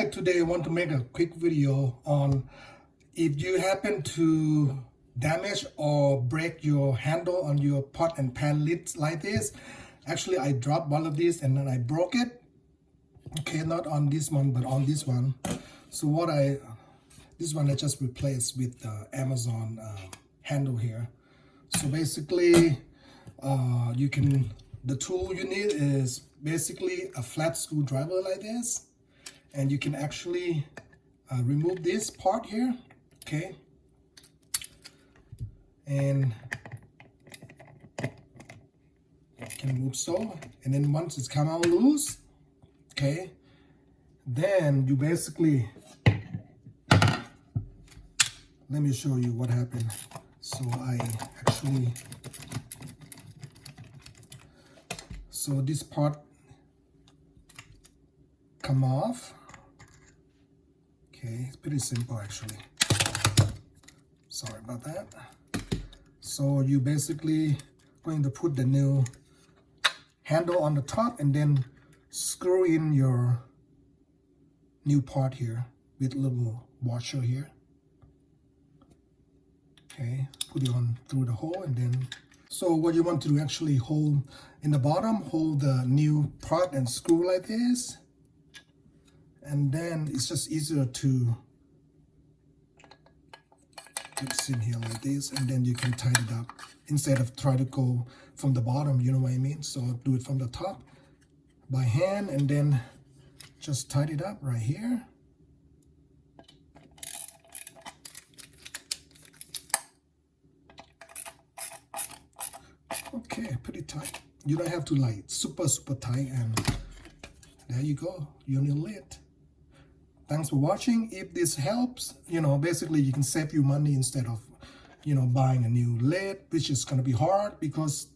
Hi, today I want to make a quick video on if you happen to damage or break your handle on your pot and pan lids like this. Actually, I dropped one of these and then I broke it. Okay, not on this one, but on this one. So this one I just replaced with the Amazon handle here. So basically, the tool you need is basically a flat screwdriver like this. And you can actually remove this part here, okay? And you can move so. And then once it's come out loose, okay, then you basically, let me show you what happened. So so this part come off. Okay, it's pretty simple actually. Sorry about that. So you basically going to put the new handle on the top and then screw in your new part here with a little washer here. Okay, put it on through the hole and then. So what you want to do actually hold in the bottom, hold the new part and screw like this. And then it's just easier to put this in here like this, and then you can tighten it up instead of try to go from the bottom, you know what I mean? So do it from the top by hand and then just tighten it up right here. Okay, pretty tight. You don't have to like super tight, and there you go, your new lid. Thanks for watching. If this helps, basically you can save you money instead of, buying a new lid, which is going to be hard because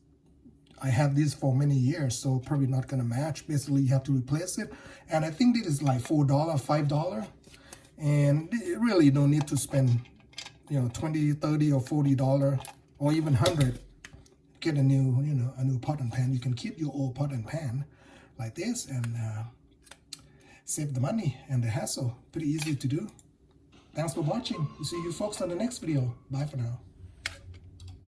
I had this for many years, so probably not going to match. Basically, you have to replace it. And I think this is like $4, $5. And you really don't need to spend, $20, $30 or $40 or even $100. Get a new, a new pot and pan. You can keep your old pot and pan like this and save the money and the hassle. Pretty easy to do. Thanks for watching. We'll see you folks on the next video. Bye for now.